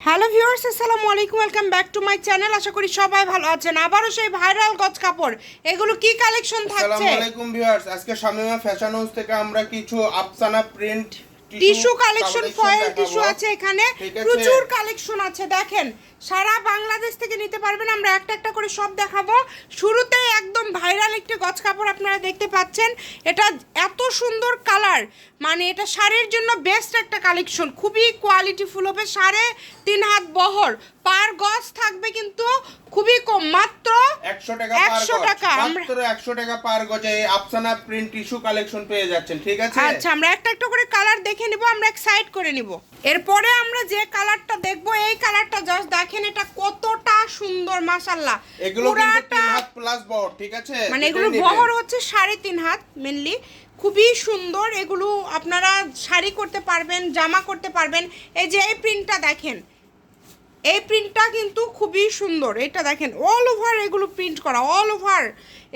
Hello viewers, আসসালামু আলাইকুম, welcome back to my channel. আশা করি সবাই ভালো আছেন। আবারও সেই ভাইরাল গজ কাপড়, এগুলো কি কালেকশন থাকছে? আসসালামু আলাইকুম ভিউয়ার্স, আজকে শামিমা ফ্যাশন হাউস থেকে আমরা কিছু Afsana print tissue collection, foil tissue আছে এখানে, প্রচুর কালেকশন আছে। দেখেন, সারা বাংলাদেশ থেকে নিতে পারবেন। আমরা একটা একটা করে সব দেখাবো। শুরুতে একদম ভাইরাল একটি গজ কাপড় আপনারা দেখতে পাচ্ছেন। এটা এত সুন্দর কালার, মানে এটা শাড়ির জন্য বেস্ট একটা কালেকশন। খুবই কোয়ালিটিফুল হবে, 3.5 হাত বহর, পার গজ থাকবে কিন্তু খুবই কম, মাত্র 100 টাকা। 100 টাকা, মাত্র 100 টাকা পার গজে আফসানা প্রিন্ট টিস্যু কালেকশন পেয়ে যাচ্ছেন। ঠিক আছে, আচ্ছা আমরা একটা একটা করে কালার দেখে নিব, আমরা এক সাইড করে নিব। এরপরে আমরা যে কালারটা দেখব, এই কালারটা জাস্ট দেখেন, এটা কতটা সুন্দর মাশাআল্লাহ। এগুলো কিন্তু 3 হাত প্লাস বহর। ঠিক আছে, মানে এগুলো বহর হচ্ছে 3.5 হাত মেনলি। খুবই সুন্দর, এগুলো আপনারা শাড়ি করতে পারবেন, জামা করতে পারবেন। এই যে এই প্রিন্টটা দেখেন, এই প্রিন্টটা কিন্তু খুবই সুন্দর। এটা দেখেন, অল ওভার এগুলো প্রিন্ট করা, অল ওভার।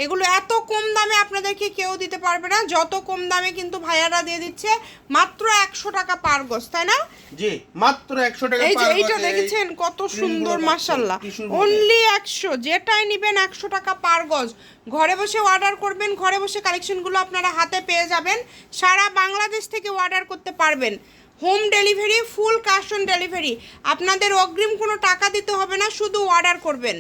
এগুলো এত কম দামে আপনাদেরকে কেউ দিতে পারবে না। যত কম দামে কিন্তু ভাইয়ারা দিয়ে দিচ্ছে মাত্র 100 টাকা পার গজ, তাই না? জি, মাত্র 100 টাকা এই যে পার গজ। এইটা দেখেছেন কত সুন্দর মাশাআল্লাহ, অনলি 100। যেটাই নেবেন 100 টাকা পার গজ। ঘরে বসে অর্ডার করবেন, ঘরে বসে কালেকশনগুলো আপনারা হাতে পেয়ে যাবেন। সারা বাংলাদেশ থেকে অর্ডার করতে পারবেন। Home delivery, full cash on delivery. আপনাদের অগ্রিম কোনো টাকা দিতে হবে না, শুধু অর্ডার করবেন।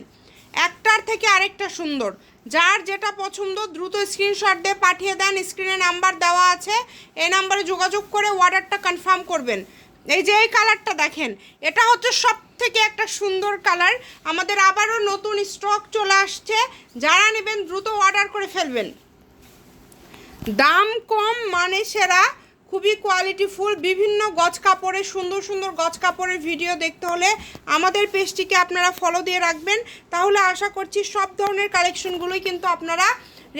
একটার থেকে আরেকটা সুন্দর। যার যেটা পছন্দ দ্রুত স্ক্রিনশট দিয়ে পাঠিয়ে দেন। স্ক্রিনে নাম্বার দেওয়া আছে, এই নাম্বারে যোগাযোগ করে অর্ডারটা কনফার্ম করবেন। এই যে এই কালারটা দেখেন, এটা হচ্ছে সব থেকে একটা সুন্দর কালার। আমাদের আবারও নতুন স্টক চলে আসছে, যারা নেবেন দ্রুত অর্ডার করে ফেলবেন। দাম কম মানে সেরা, খুবই কোয়ালিটিফুল। বিভিন্ন গজ কাপড়ের সুন্দর সুন্দর গজ কাপড়ের ভিডিও দেখতে হলে আমাদের পেজটিকে আপনারা ফলো দিয়ে রাখবেন। তাহলে আশা করছি সব ধরনের কালেকশনগুলোই কিন্তু আপনারা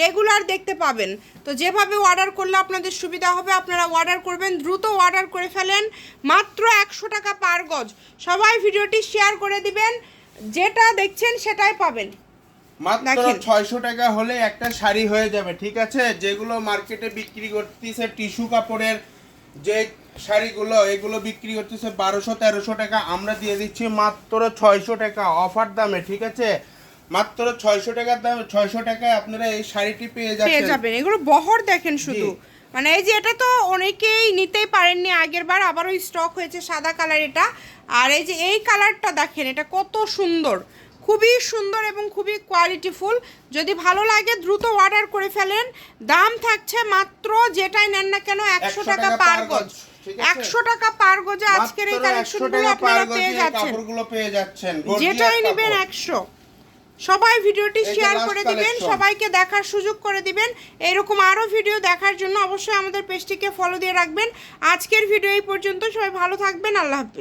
রেগুলার দেখতে পাবেন। তো যেভাবে অর্ডার করলে আপনাদের সুবিধা হবে, আপনারা অর্ডার করবেন, দ্রুত অর্ডার করে ফেলেন। মাত্র 100 টাকা পার গজ। সবাই ভিডিওটি শেয়ার করে দিবেন, যেটা দেখছেন সেটাই পাবেন। মাত্র 600 টাকা হলে একটা শাড়ি হয়ে যাবে। ঠিক আছে, যেগুলো মার্কেটে বিক্রি করতেছে টিস্যু কাপড়ের যে শাড়িগুলো, এগুলো বিক্রি করতেছে 1200-1300 টাকা, আমরা দিয়ে দিচ্ছি মাত্র 600 টাকা অফার দামে। ঠিক আছে, মাত্র 600 টাকার দামে, 600 টাকায় আপনারা এই শাড়িটি পেয়ে যাবেন। এগুলো বহর দেখেন শুধু, মানে এই যে এটা তো অনেকেই নিতেই পারেননি আগের বার, আবারও স্টক হয়েছে সাদা কালার এটা। আর এই যে এই কালারটা দেখেন, এটা কত সুন্দর, খুবই সুন্দর এবং খুবই কোয়ালিটিফুল। যদি ভালো লাগে দ্রুত অর্ডার করে ফেলেন। দাম থাকছে মাত্র, যেটাই নেন না কেন, 100 টাকা পার গজ। 100 টাকা পার গজে আজকের এই কালেকশনগুলো আপনারা পেয়ে যাচ্ছেন। যেটাই নেবেন 100। সবাই ভিডিওটি শেয়ার করে দিবেন, সবাইকে দেখার সুযোগ করে দিবেন। এরকম আরও ভিডিও দেখার জন্য অবশ্যই আমাদের পেজটিকে ফলো দিয়ে রাখবেন। আজকের ভিডিও এই পর্যন্ত। সবাই ভালো থাকবেন, আল্লাহ হাফেজ।